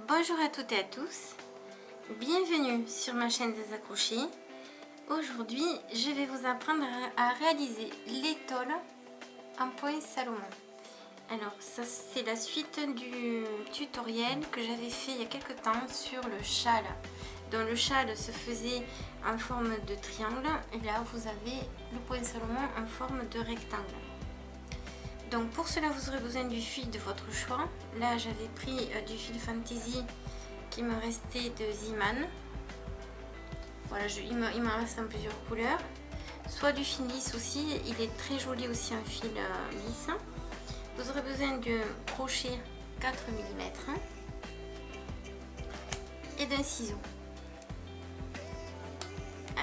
Bonjour à toutes et à tous, bienvenue sur ma chaîne des accrochés. Aujourd'hui je vais vous apprendre à réaliser l'étole en point Salomon. Alors ça c'est la suite du tutoriel que j'avais fait il y a quelques temps sur le châle. Donc le châle se faisait en forme de triangle et là vous avez le point Salomon en forme de rectangle. Donc pour cela vous aurez besoin du fil de votre choix. Là j'avais pris du fil Fantasy qui me restait de Ziman. Voilà, il m'en reste en plusieurs couleurs. Soit du fil lisse aussi, il est très joli aussi en fil lisse. Vous aurez besoin d'un crochet 4 mm et d'un ciseau.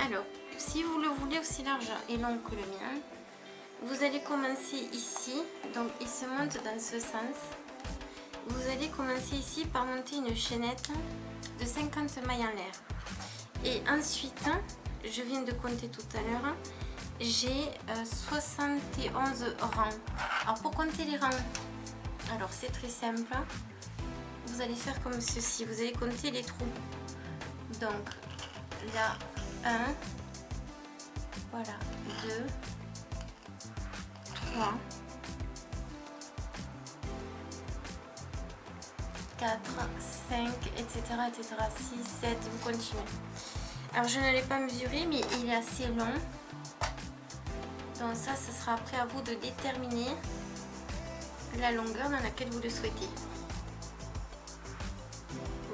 Alors, si vous le voulez aussi large et long que le mien, vous allez commencer ici, donc il se monte dans ce sens. Vous allez commencer ici par monter une chaînette de 50 mailles en l'air. Et ensuite, je viens de compter tout à l'heure, j'ai 71 rangs. Alors pour compter les rangs, alors c'est très simple. Vous allez faire comme ceci, vous allez compter les trous. Donc là, 1, voilà, 2, 3, 4, 5, etc., etc., 6, 7, vous continuez. Alors je ne l'ai pas mesuré, mais il est assez long. Donc ça, ce sera après à vous de déterminer la longueur dans laquelle vous le souhaitez.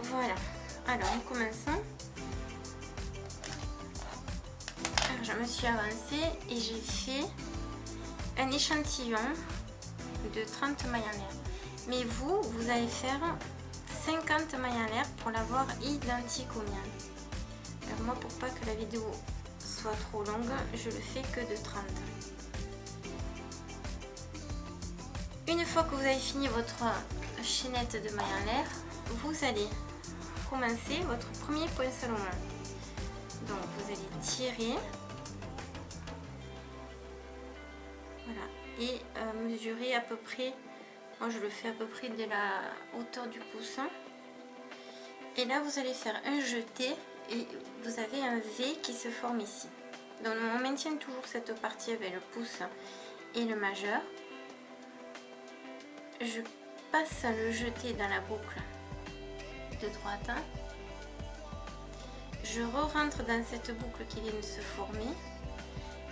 Voilà. Alors en commençant, alors, je me suis avancée et j'ai fait un échantillon de 30 mailles en l'air. Mais vous allez faire 50 mailles en l'air pour l'avoir identique au mien. Alors moi, pour pas que la vidéo soit trop longue, je le fais que de 30. Une fois que vous avez fini votre chaînette de mailles en l'air, vous allez commencer votre premier point Salomon. Donc vous allez tirer, voilà, et mesurer à peu près. Moi je le fais à peu près de la hauteur du pouce. Et là vous allez faire un jeté et vous avez un V qui se forme ici. Donc on maintient toujours cette partie avec le pouce et le majeur. Je passe le jeté dans la boucle de droite. Je re-rentre dans cette boucle qui vient de se former.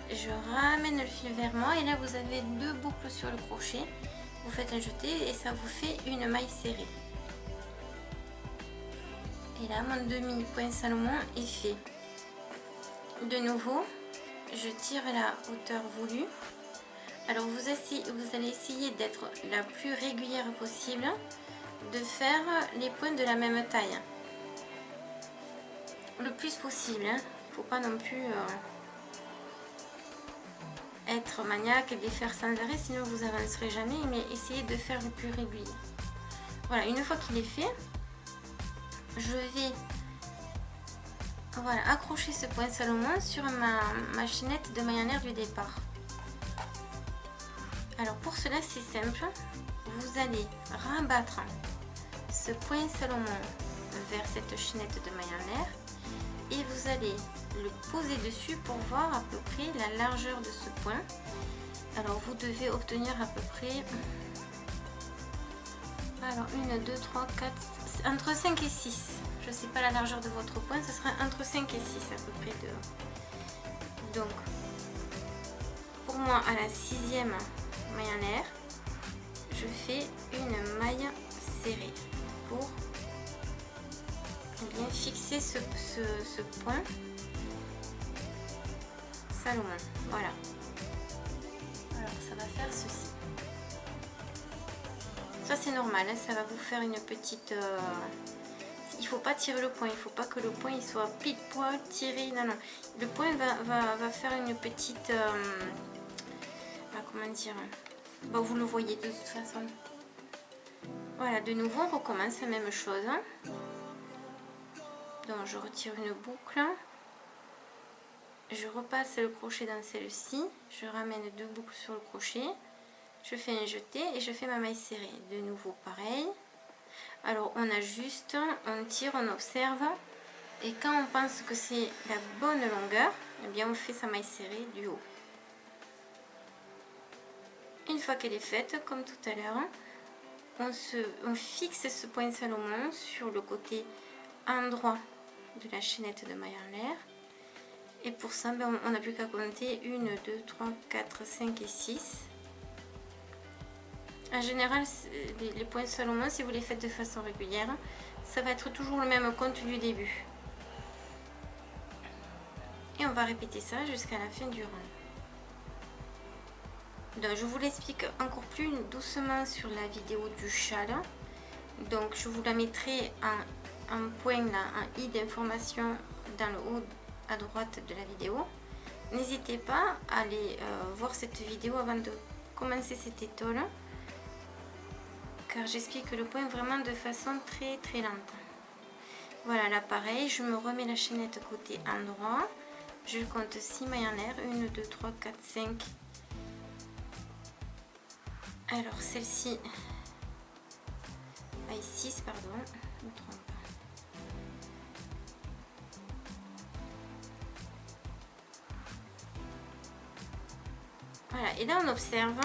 Je ramène le fil vers moi et là vous avez deux boucles sur le crochet. Vous faites un jeté et ça vous fait une maille serrée. Et là mon demi point Salomon est fait. De nouveau, je tire la hauteur voulue. Alors vous allez essayer d'être la plus régulière possible, de faire les points de la même taille. Le plus possible, hein. Faut pas non plus être maniaque et les faire sans arrêt, sinon vous avancerez jamais, mais essayez de faire le plus régulier. Voilà, une fois qu'il est fait, je vais accrocher ce point Salomon sur ma chaînette de mailles en l'air du départ. Alors pour cela c'est simple, vous allez rabattre ce point Salomon vers cette chaînette de mailles en l'air et vous allez le poser dessus pour voir à peu près la largeur de ce point. Alors vous devez obtenir à peu près, alors 1, 2, 3, 4, entre 5 et 6. Je ne sais pas la largeur de votre point, ce sera entre 5 et 6 à peu près de. Donc pour moi à la 6e maille en l'air, je fais une maille serrée pour bien fixer ce point Salomon. Voilà. Alors ça va faire ceci. Ça c'est normal, hein, ça va vous faire une petite. Il faut pas tirer le point, il faut pas que le point il soit pile poil tiré. Non non. Le point va faire une petite. Comment dire. Bon, vous le voyez de toute façon. Voilà, de nouveau on recommence la même chose. Donc je retire une boucle. Je repasse le crochet dans celle-ci, je ramène deux boucles sur le crochet, je fais un jeté et je fais ma maille serrée. De nouveau pareil. Alors on ajuste, on tire, on observe. Et quand on pense que c'est la bonne longueur, eh bien on fait sa maille serrée du haut. Une fois qu'elle est faite, comme tout à l'heure, on fixe ce point Salomon sur le côté endroit de la chaînette de maille en l'air. Et pour ça, ben, on n'a plus qu'à compter 1, 2, 3, 4, 5 et 6. En général, les points Salomon, si vous les faites de façon régulière, ça va être toujours le même compte du début. Et on va répéter ça jusqu'à la fin du rang. Donc, je vous l'explique encore plus doucement sur la vidéo du châle. Donc je vous la mettrai en point là, en i d'information dans le haut à droite de la vidéo. N'hésitez pas à aller voir cette vidéo avant de commencer cette étole, car j'explique le point vraiment de façon très lente. Voilà, là pareil, je me remets la chaînette côté endroit, je compte 6 mailles en l'air, 1, 2, 3, 4, 5. Alors celle-ci, maille 6, pardon, je me trompe. Voilà, et là on observe,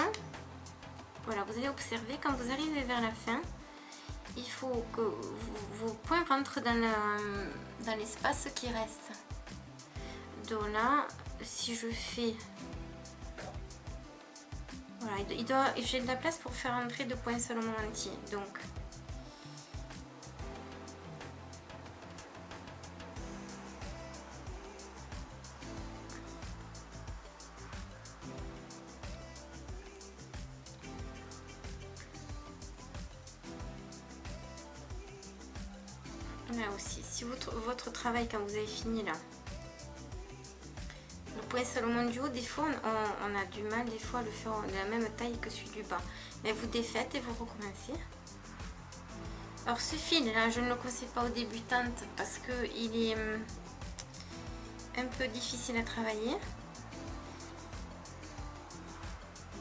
voilà, vous allez observer quand vous arrivez vers la fin, il faut que vos points rentrent dans l'espace qui reste. Donc là, si je fais, voilà, j'ai de la place pour faire entrer 2 points Salomon entiers. Donc là aussi, si votre travail, quand vous avez fini là, le point Salomon du haut, des fois on a du mal des fois à le faire de la même taille que celui du bas. Mais vous défaites et vous recommencez. Alors ce fil là, je ne le conseille pas aux débutantes parce qu'il est un peu difficile à travailler.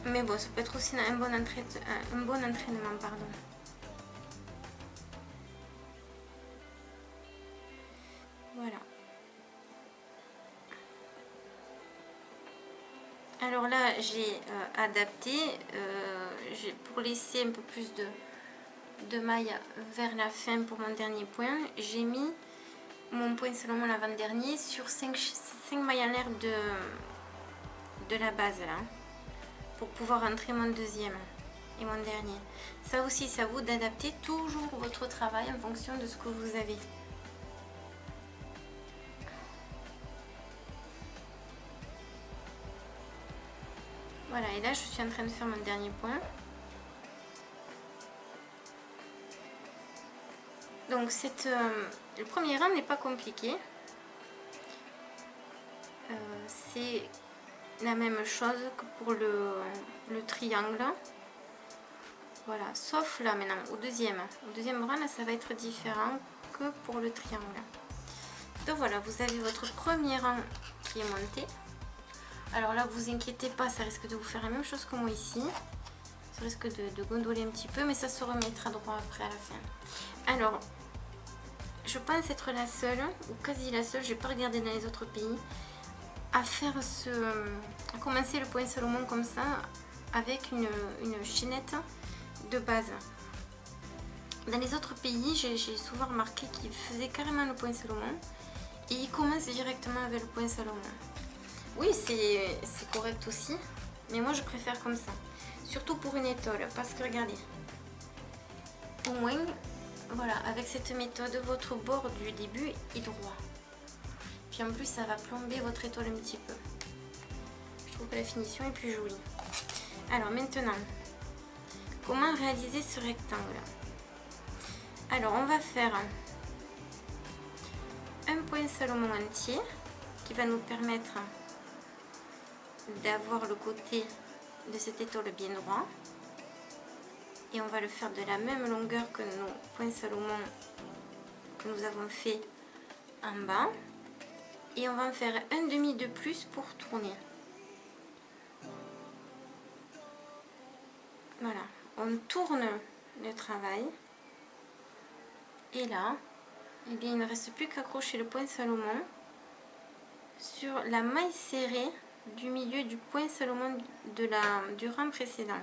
Mais bon, ça peut être aussi un bon entraînement, pardon. Voilà. Alors là, j'ai adapté pour laisser un peu plus de mailles vers la fin pour mon dernier point. J'ai mis mon point Salomon l'avant-dernier sur 5 mailles en l'air de la base là, pour pouvoir entrer mon deuxième et mon dernier. Ça aussi, c'est à vous d'adapter toujours votre travail en fonction de ce que vous avez. Voilà, et là je suis en train de faire mon dernier point. Donc le premier rang n'est pas compliqué. C'est la même chose que pour le triangle. Voilà, sauf là maintenant, au deuxième rang, là ça va être différent que pour le triangle. Donc voilà, vous avez votre premier rang qui est monté. Alors là, vous inquiétez pas, ça risque de vous faire la même chose que moi ici. Ça risque de gondoler un petit peu, mais ça se remettra droit après à la fin. Alors, je pense être la seule, ou quasi la seule, je n'ai pas regardé dans les autres pays, à faire à commencer le point Salomon comme ça, avec une chaînette de base. Dans les autres pays, j'ai souvent remarqué qu'ils faisaient carrément le point Salomon, et ils commencent directement avec le point Salomon. Oui, c'est correct aussi, mais moi je préfère comme ça. Surtout pour une étole, parce que regardez, au moins, voilà, avec cette méthode, votre bord du début est droit. Puis en plus, ça va plomber votre étole un petit peu. Je trouve que la finition est plus jolie. Alors maintenant, comment réaliser ce rectangle? Alors on va faire un point Salomon entier qui va nous permettre d'avoir le côté de cette étole bien droit, et on va le faire de la même longueur que nos points Salomon que nous avons fait en bas, et on va en faire un demi de plus pour tourner. Voilà, on tourne le travail Et là, eh bien, il ne reste plus qu'à accrocher le point Salomon sur la maille serrée du milieu du point Salomon du rang précédent.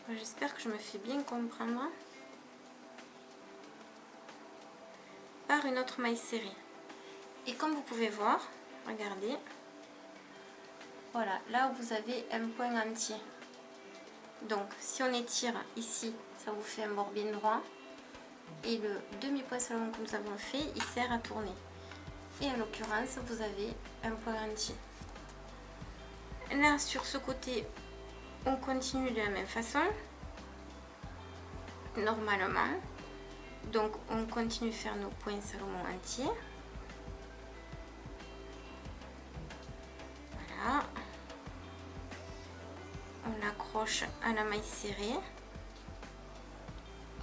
J'espère que je me fais bien comprendre. Par une autre maille serrée. Et comme vous pouvez voir, regardez, voilà, là vous avez un point entier. Donc si on étire ici, ça vous fait un bord bien droit. Et le demi-point Salomon que nous avons fait, il sert à tourner. Et en l'occurrence, vous avez un point entier. Là, sur ce côté, on continue de la même façon, normalement. Donc, on continue de faire nos points Salomon entiers. Voilà. On accroche à la maille serrée,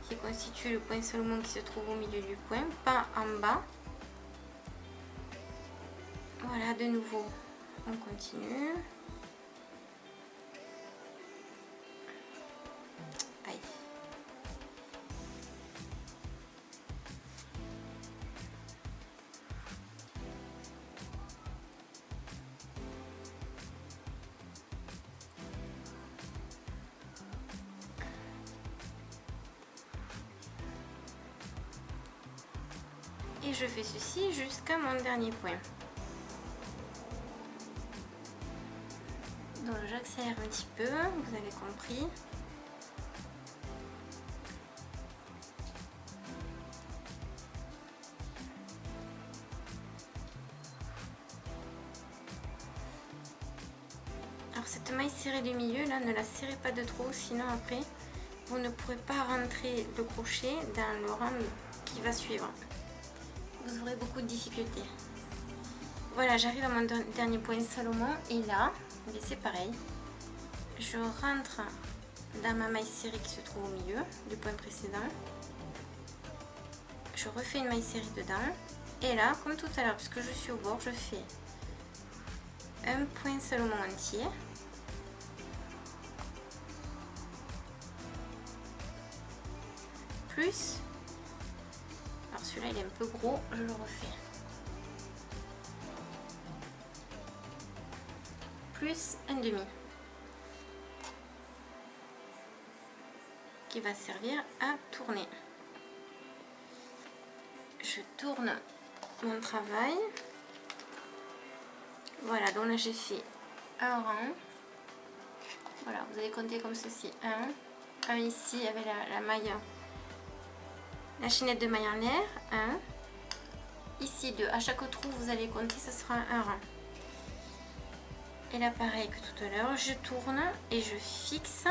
qui constitue le point Salomon qui se trouve au milieu du point, pas en bas. Voilà, de nouveau, on continue. Aïe. Et je fais ceci jusqu'à mon dernier point. Donc j'accélère un petit peu, vous avez compris. Alors cette maille serrée du milieu, là, ne la serrez pas de trop, sinon après, vous ne pourrez pas rentrer le crochet dans le rang qui va suivre. Vous aurez beaucoup de difficultés. Voilà, j'arrive à mon dernier point Salomon et là, c'est pareil. Je rentre dans ma maille serrée qui se trouve au milieu du point précédent. Je refais une maille serrée dedans. Et là, comme tout à l'heure, puisque je suis au bord, je fais un point Salomon entier. Plus, alors celui-là il est un peu gros, je le refais. Plus un demi. Qui va servir à tourner. Je tourne mon travail. Voilà, donc là j'ai fait un rang. Voilà, vous allez compter comme ceci. Un ici avec la maille, la chaînette de maille en l'air. 1. Ici 2. À chaque trou, vous allez compter, ce sera un rang. Et là, pareil que tout à l'heure, je tourne et je fixe.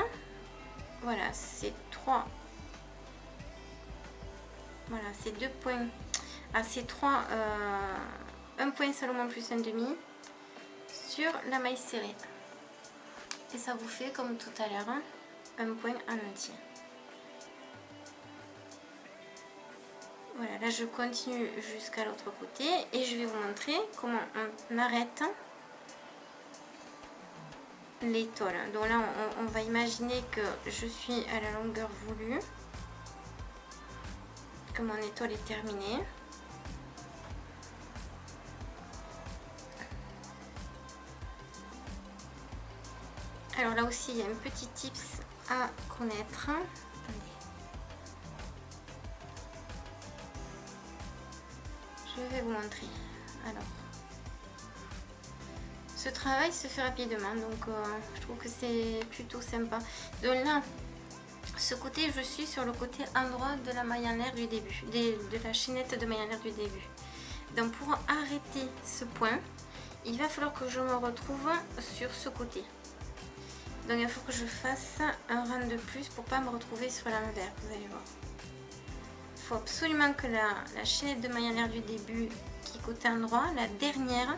Voilà, c'est 3. Voilà, c'est 2 points. Ah, c'est 3. Un point Salomon plus un demi sur la maille serrée. Et ça vous fait, comme tout à l'heure, un point en entier. Voilà, là je continue jusqu'à l'autre côté et je vais vous montrer comment on arrête l'étole. Donc là, on va imaginer que je suis à la longueur voulue, que mon étole est terminée. Alors là aussi, il y a un petit tips à connaître. Je vais vous montrer. Alors, ce travail se fait rapidement, donc je trouve que c'est plutôt sympa. Donc là, ce côté, je suis sur le côté endroit de la maille en l'air du début, de la chaînette de maille en l'air du début. Donc pour arrêter ce point, il va falloir que je me retrouve sur ce côté. Donc il faut que je fasse un rang de plus pour ne pas me retrouver sur l'envers, vous allez voir. Il faut absolument que la chaînette de maille en l'air du début, qui est côté endroit, la dernière,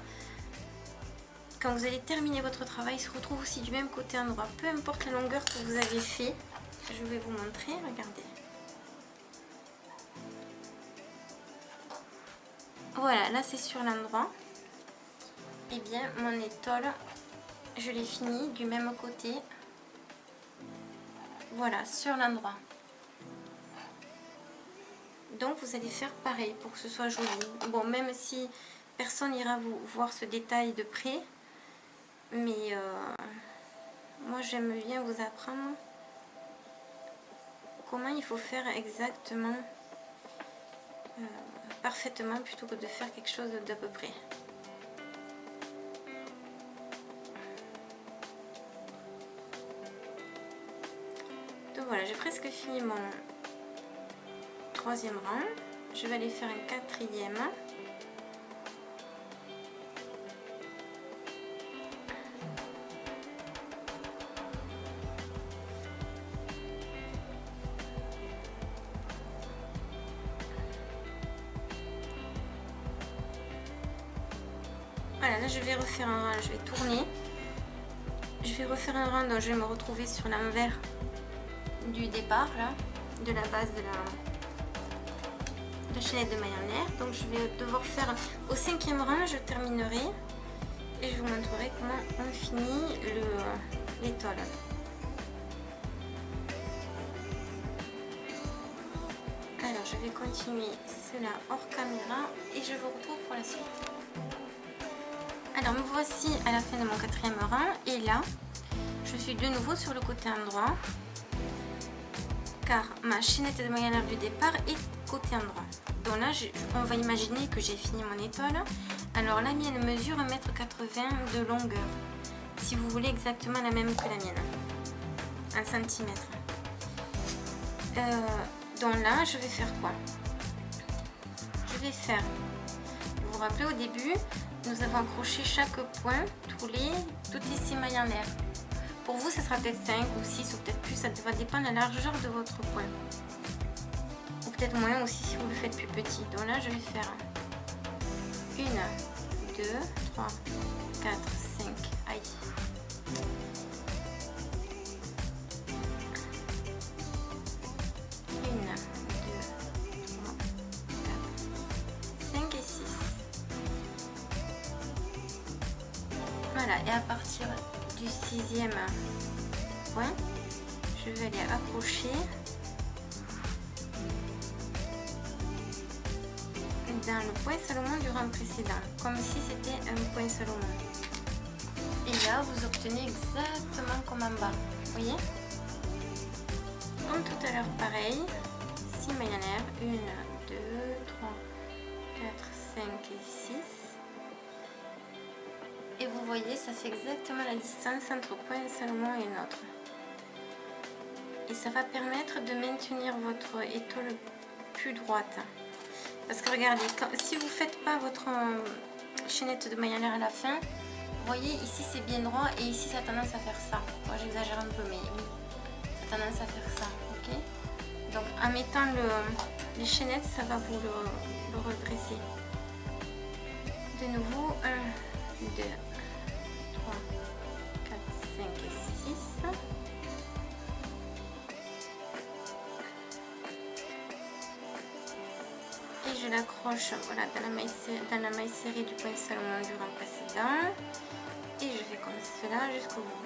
quand vous allez terminer votre travail, se retrouve aussi du même côté endroit. Peu importe la longueur que vous avez fait, je vais vous montrer, regardez. Voilà, là c'est sur l'endroit. Et bien mon étole, je l'ai fini du même côté. Voilà, sur l'endroit. Donc vous allez faire pareil pour que ce soit joli. Bon, même si personne n'ira vous voir ce détail de près, mais moi j'aime bien vous apprendre comment il faut faire exactement, parfaitement, plutôt que de faire quelque chose d'à peu près. Donc voilà, j'ai presque fini mon 3e rang. Je vais aller faire un 4e. Voilà, là je vais refaire un rang, je vais tourner. Je vais refaire un rang, donc je vais me retrouver sur l'envers du départ, là, de la base de la chaînette de maille en l'air. Donc je vais devoir faire au 5e rang, je terminerai et je vous montrerai comment on finit l'étole. Alors je vais continuer cela hors caméra et je vous retrouve pour la suite. Alors me voici à la fin de mon 4e rang et là je suis de nouveau sur le côté endroit car ma chaînette de maille en l'air du départ est côté endroit. Donc là on va imaginer que j'ai fini mon étole. Alors la mienne mesure 1,80 m de longueur, si vous voulez exactement la même que la mienne, en centimètres. Donc là je vais faire quoi? Je vais faire, vous vous rappelez au début, nous avons accroché chaque point, toutes les 6 mailles en l'air. Pour vous, ça sera peut-être 5 ou 6 ou peut-être plus, ça va dépendre de la largeur de votre point. Ou peut-être moins aussi si vous le faites plus petit. Donc là, je vais faire 1, 2, 3, 4, 5, aïe. 1, 2, 3, 4, 5 et 6. Voilà, et à partir du 6e point, je vais aller accrocher dans le point Salomon du rang précédent, comme si c'était un point Salomon. Et là, vous obtenez exactement comme en bas, vous voyez? Comme tout à l'heure, pareil, 6 mailles en l'air, 1, 2, 3, 4, 5 et 6. Et vous voyez, ça fait exactement la distance entre point Salomon et l'autre. Et ça va permettre de maintenir votre étole plus droite. Parce que regardez, si vous ne faites pas votre chaînette de maille en l'air à la fin, vous voyez, ici c'est bien droit et ici ça a tendance à faire ça. Moi j'exagère un peu, mais oui, ça a tendance à faire ça, ok? Donc en mettant les chaînettes, ça va vous le redresser. De nouveau, 1, 2, 3, 4, 5 et 6. Et je l'accroche, voilà, dans la maille serrée du point Salomon du rang précédent. Et je fais comme cela jusqu'au bout.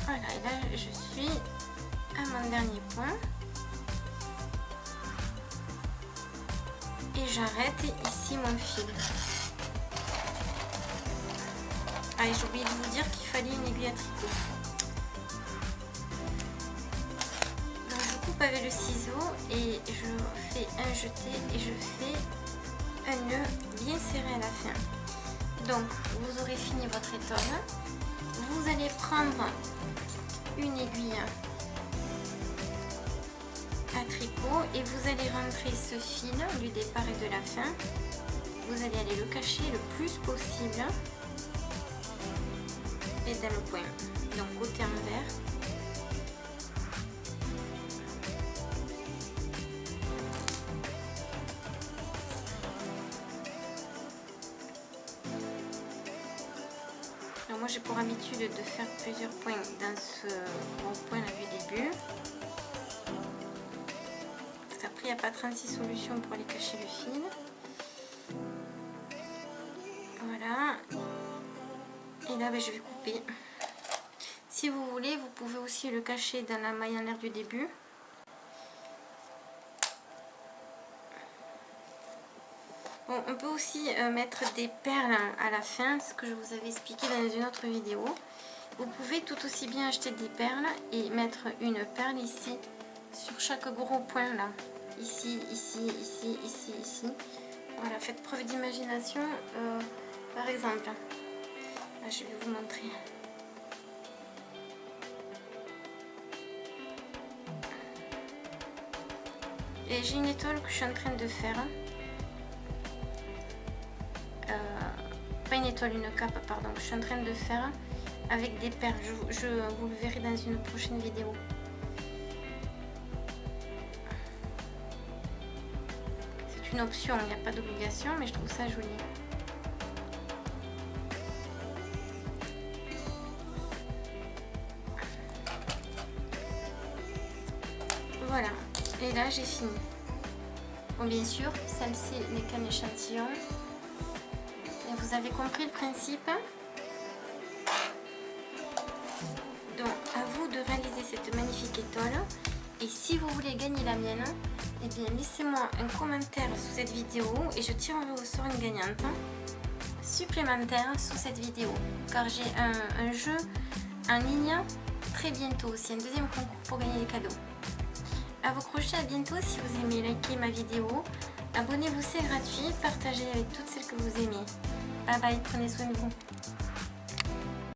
Voilà, et là je suis à mon dernier point. Et j'arrête ici mon fil. Ah, et j'ai oublié de vous dire qu'il fallait une aiguille à tricot. Donc je coupe avec le ciseau et je fais un jeté et je fais un nœud bien serré à la fin. Donc vous aurez fini votre étole. Vous allez prendre une aiguille à tricot et vous allez rentrer ce fil du départ et de la fin. Vous allez aller le cacher le plus possible et dans le point, donc côté envers. Alors moi j'ai pour habitude de faire plusieurs points dans ce gros point là du début. n'y a pas 36 solutions pour aller cacher le fil. Voilà. Et là, je vais couper. Si vous voulez, vous pouvez aussi le cacher dans la maille en l'air du début. Bon, on peut aussi mettre des perles à la fin, ce que je vous avais expliqué dans une autre vidéo. Vous pouvez tout aussi bien acheter des perles et mettre une perle ici, sur chaque gros point là. Ici, ici, ici, ici, ici. Voilà, faites preuve d'imagination. Par exemple, là, je vais vous montrer. Et j'ai une étoile que je suis en train de faire. Pas une étoile, une cape, pardon. Je suis en train de faire avec des perles. Vous le verrez dans une prochaine vidéo. C'est une option, il n'y a pas d'obligation, mais je trouve ça joli. Voilà, et là j'ai fini. Bon, bien sûr, celle-ci n'est qu'un échantillon. Et vous avez compris le principe. Donc, à vous de réaliser cette magnifique étoile. Et si vous voulez gagner la mienne, eh bien laissez-moi un commentaire sous cette vidéo et je tirerai au sort une gagnante supplémentaire sous cette vidéo. Car j'ai un jeu en ligne très bientôt. C'est un deuxième concours pour gagner des cadeaux. À vos crochets, à bientôt. Si vous aimez, likez ma vidéo. Abonnez-vous, c'est gratuit. Partagez avec toutes celles que vous aimez. Bye bye, prenez soin de vous.